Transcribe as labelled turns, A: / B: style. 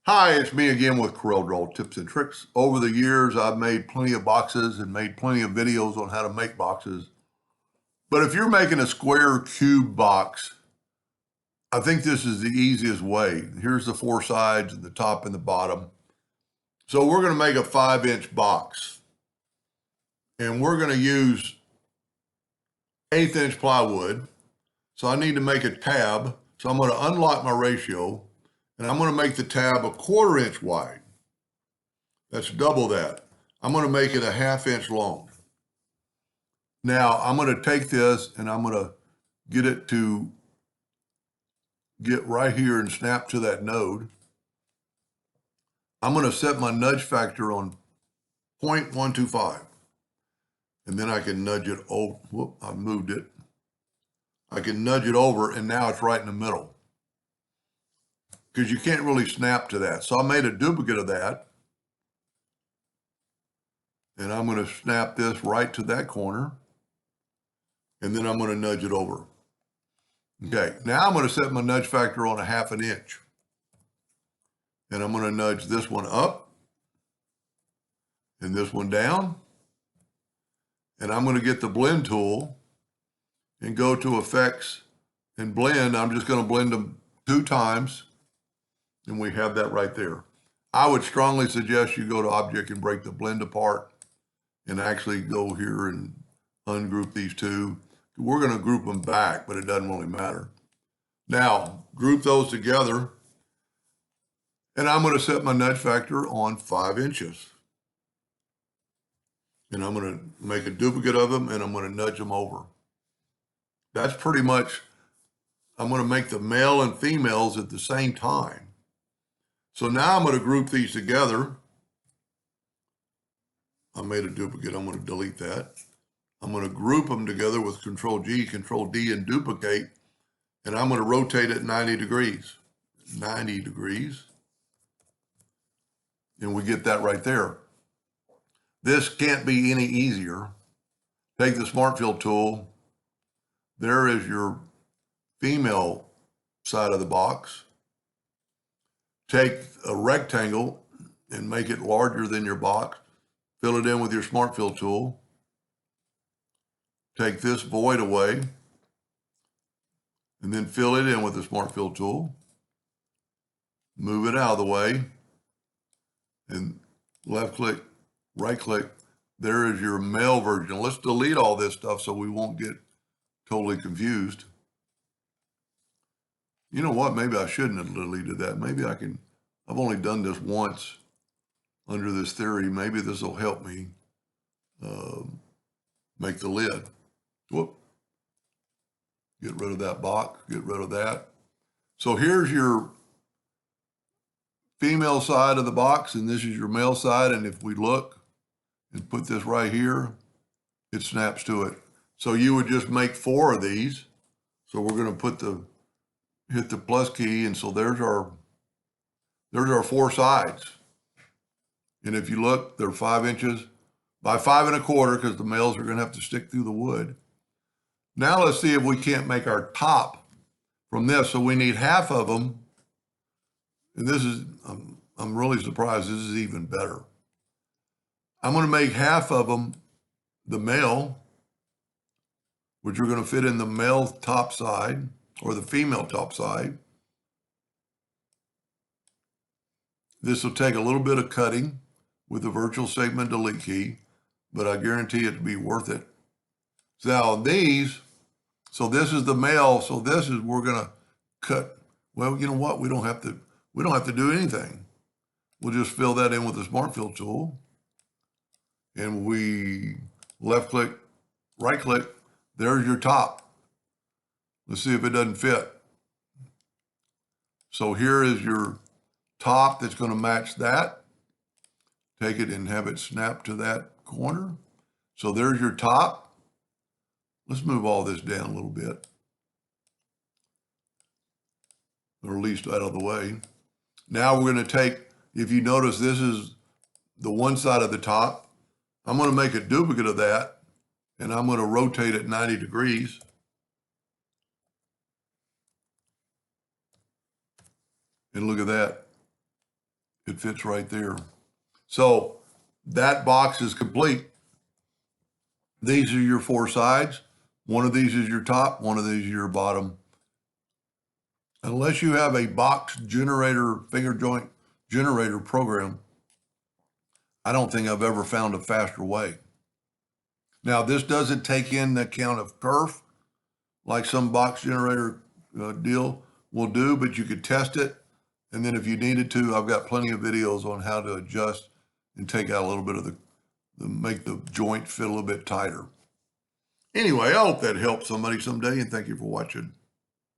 A: Hi, it's me again with Corel Draw Tips and Tricks. Over the years, I've made plenty of boxes and made plenty of videos on how to make boxes. But if you're making a square cube box, I think this is the easiest way. Here's the four sides, the top and the bottom. So we're going to make a 5-inch box. And we're going to use 1/8-inch plywood. So I need to make a tab. So I'm going to unlock my ratio. And I'm going to make the tab 1/4 inch wide. That's double that. I'm going to make it 1/2 inch long. Now I'm going to take this and I'm going to get it to get right here and snap to that node. I'm going to set my nudge factor on 0.125. And then I can nudge it over. Whoop, I moved it. I can nudge it over and now it's right in the middle. Because you can't really snap to that. So I made a duplicate of that. And I'm going to snap this right to that corner. And then I'm going to nudge it over. Okay, now I'm going to set my nudge factor on 1/2 inch. And I'm going to nudge this one up and this one down. And I'm going to get the blend tool and go to effects and blend. I'm just going to blend them 2 times. And we have that right there. I would strongly suggest you go to object and break the blend apart and actually go here and ungroup these two. We're going to group them back, but it doesn't really matter. Now, group those together. And I'm going to set my nudge factor on 5 inches. And I'm going to make a duplicate of them and I'm going to nudge them over. That's pretty much, I'm going to make the male and females at the same time. So now I'm going to group these together. I made a duplicate, I'm going to delete that. I'm going to group them together with Control G, Control D and duplicate. And I'm going to rotate it 90 degrees. 90 degrees. And we get that right there. This can't be any easier. Take the Smart Fill tool. There is your female side of the box. Take a rectangle and make it larger than your box. Fill it in with your Smart Fill tool. Take this void away and then fill it in with the Smart Fill tool. Move it out of the way and left click, right click. There is your male version. Let's delete all this stuff so we won't get totally confused. You know what? Maybe I shouldn't have deleted that. Maybe I can. I've only done this once under this theory. Maybe this will help me make the lid. Whoop. Get rid of that box. Get rid of that. So here's your female side of the box, and this is your male side. And if we look and put this right here, it snaps to it. So you would just make 4 of these. So we're going to hit the plus key, and so there's our 4 sides. And if you look, they're 5 inches by 5 1/4 because the males are going to have to stick through the wood. Now let's see if we can't make our top from this. So we need 1/2 of them. And this is, I'm really surprised this is even better. I'm going to make 1/2 of them the male, which are going to fit in the male top side or the female top side. This will take a little bit of cutting with the virtual segment delete key, but I guarantee it to be worth it. So now these, so this is the male, so this is, we're going to cut. Well, you know what? We don't have to do anything. We'll just fill that in with the Smart Fill tool. And we left click, right click, there's your top. Let's see if it doesn't fit. So here is your top that's going to match that. Take it and have it snap to that corner. So there's your top. Let's move all this down a little bit, or at least out of the way. Now we're going to take, if you notice, this is the one side of the top. I'm going to make a duplicate of that, and I'm going to rotate it 90 degrees. And look at that. It fits right there. So that box is complete. These are your four sides. One of these is your top, one of these is your bottom. Unless you have a box generator, finger joint generator program, I don't think I've ever found a faster way. Now, this doesn't take in the account of kerf like some box generator deal will do, but you could test it. And then if you needed to, I've got plenty of videos on how to adjust and take out a little bit of make the joint fit a little bit tighter. Anyway, I hope that helps somebody someday, and thank you for watching.